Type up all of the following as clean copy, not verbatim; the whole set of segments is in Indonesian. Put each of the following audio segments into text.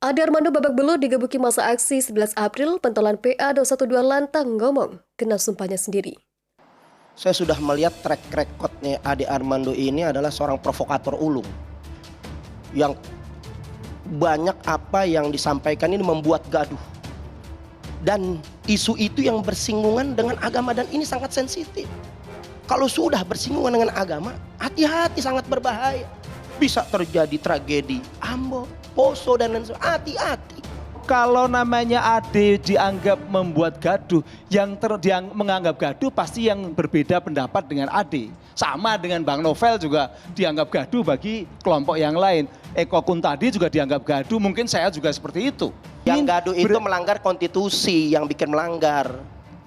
Ade Armando babak belur digebuki masa aksi 11 April, pentolan PA 212 lantang ngomong, kena sumpahnya sendiri. Saya sudah melihat track recordnya Ade Armando ini adalah seorang provokator ulung. Yang banyak apa yang disampaikan ini membuat gaduh. Dan isu itu yang bersinggungan dengan agama dan ini sangat sensitif. Kalau sudah bersinggungan dengan agama, hati-hati, sangat berbahaya. Bisa terjadi tragedi Ambo, Poso dan lain sebagainya. Hati-hati. Kalau namanya Ade dianggap membuat gaduh, yang menganggap gaduh pasti yang berbeda pendapat dengan Ade. Sama dengan Bang Novel juga dianggap gaduh bagi kelompok yang lain. Eko Kuntadi juga dianggap gaduh, mungkin saya juga seperti itu. Yang gaduh itu melanggar konstitusi, yang bikin melanggar.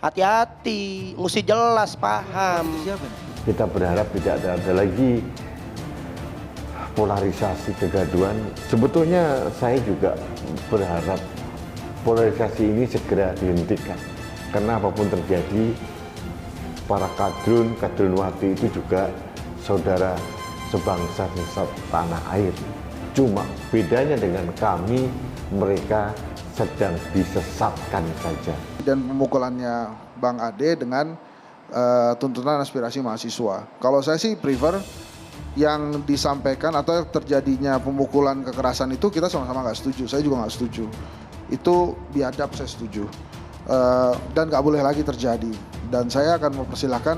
Hati-hati, mesti jelas, paham. Kita berharap tidak ada lagi polarisasi kegaduhan. Sebetulnya saya juga berharap polarisasi ini segera dihentikan. Karena apapun terjadi, para kadrunwati itu juga saudara sebangsa tanah air. Cuma bedanya dengan kami, mereka sedang disesatkan saja. Dan pemukulannya Bang Ade dengan tuntutan aspirasi mahasiswa. Kalau saya sih prefer yang disampaikan atau terjadinya pemukulan kekerasan itu kita sama-sama nggak setuju. Saya juga nggak setuju. Itu biadab, saya setuju. Dan nggak boleh lagi terjadi. Dan saya akan mempersilahkan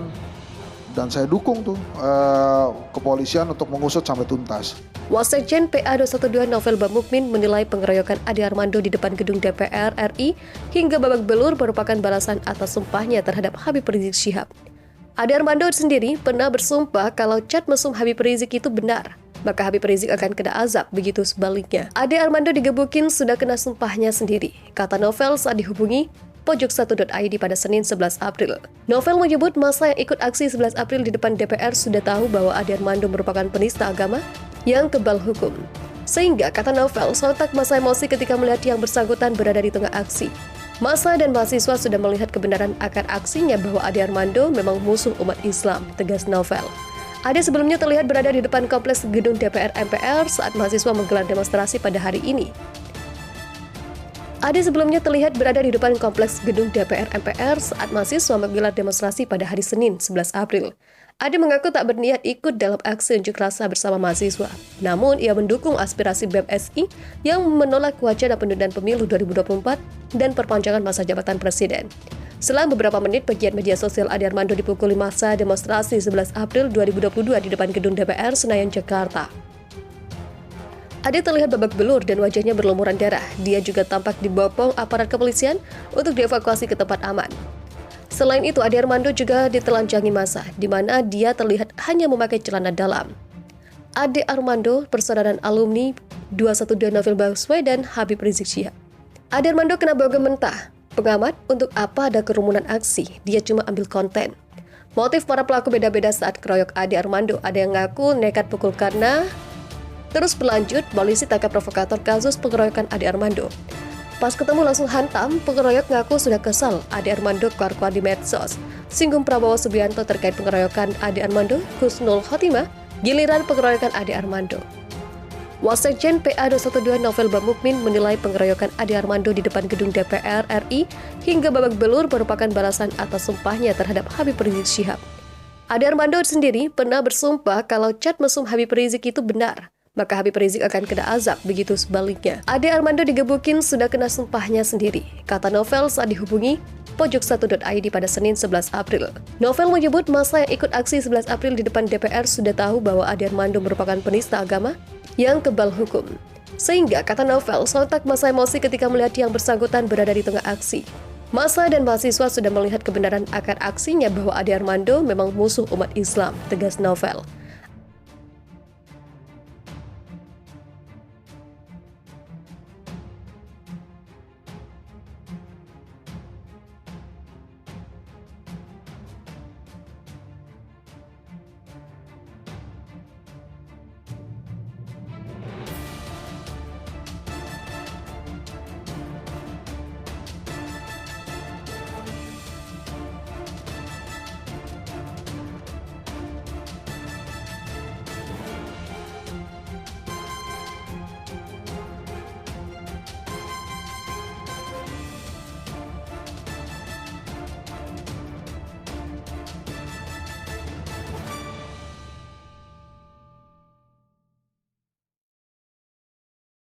dan saya dukung tuh kepolisian untuk mengusut sampai tuntas. Wasekjen PA 212 Novel Bamukmin menilai pengeroyokan Ade Armando di depan gedung DPR RI hingga babak belur merupakan balasan atas sumpahnya terhadap Habib Rizik Syihab. Ade Armando sendiri pernah bersumpah kalau chat mesum Habib Rizik itu benar, maka Habib Rizik akan kena azab, begitu sebaliknya. Ade Armando digebukin sudah kena sumpahnya sendiri, kata Novel saat dihubungi pojok1.id pada Senin 11 April. Novel menyebut masa yang ikut aksi 11 April di depan DPR sudah tahu bahwa Ade Armando merupakan penista agama yang kebal hukum. Sehingga, kata Novel, sontak masa emosi ketika melihat yang bersangkutan berada di tengah aksi. Massa dan mahasiswa sudah melihat kebenaran akan aksinya bahwa Ade Armando memang musuh umat Islam, tegas Novel. Ade sebelumnya terlihat berada di depan kompleks gedung DPR MPR saat mahasiswa menggelar demonstrasi pada hari ini. Ade sebelumnya terlihat berada di depan kompleks gedung DPR MPR saat mahasiswa menggelar demonstrasi pada hari Senin 11 April. Ade mengaku tak berniat ikut dalam aksi unjuk rasa bersama mahasiswa. Namun, ia mendukung aspirasi BEM SI yang menolak wacana penundaan pemilu 2024 dan perpanjangan masa jabatan presiden. Selang beberapa menit, pegiat media sosial Ade Armando dipukuli massa demonstrasi 11 April 2022 di depan gedung DPR Senayan, Jakarta. Ade terlihat babak belur dan wajahnya berlumuran darah. Dia juga tampak dibopong aparat kepolisian untuk dievakuasi ke tempat aman. Selain itu, Ade Armando juga ditelanjangi massa, di mana dia terlihat hanya memakai celana dalam. Ade Armando, persaudaraan alumni 212 Novel Baswedan Habib Rizik Syihab. Ade Armando kena bogem mentah. Pengamat, untuk apa ada kerumunan aksi? Dia cuma ambil konten. Motif para pelaku beda-beda saat keroyok Ade Armando. Ada yang ngaku nekat pukul karena terus berlanjut, polisi tangkap provokator kasus pengeroyokan Ade Armando. Pas ketemu langsung hantam, pengeroyok ngaku sudah kesal. Ade Armando keluar di medsos. Singgung Prabowo Subianto terkait pengeroyokan Ade Armando, Husnul Khotimah, giliran pengeroyokan Ade Armando. Wasekjen PA 212 Novel Bamukmin menilai pengeroyokan Ade Armando di depan gedung DPR RI hingga babak belur merupakan balasan atas sumpahnya terhadap Habib Rizik Syihab. Ade Armando sendiri pernah bersumpah kalau chat mesum Habib Rizik itu benar, maka Habib Rizik akan kena azab, begitu sebaliknya. Ade Armando digebukin sudah kena sumpahnya sendiri, kata Novel saat dihubungi pojok1.id pada Senin 11 April. Novel menyebut masa yang ikut aksi 11 April di depan DPR sudah tahu bahwa Ade Armando merupakan penista agama yang kebal hukum. Sehingga, kata Novel, sontak masa emosi ketika melihat yang bersangkutan berada di tengah aksi. Massa dan mahasiswa sudah melihat kebenaran akan aksinya bahwa Ade Armando memang musuh umat Islam, tegas Novel.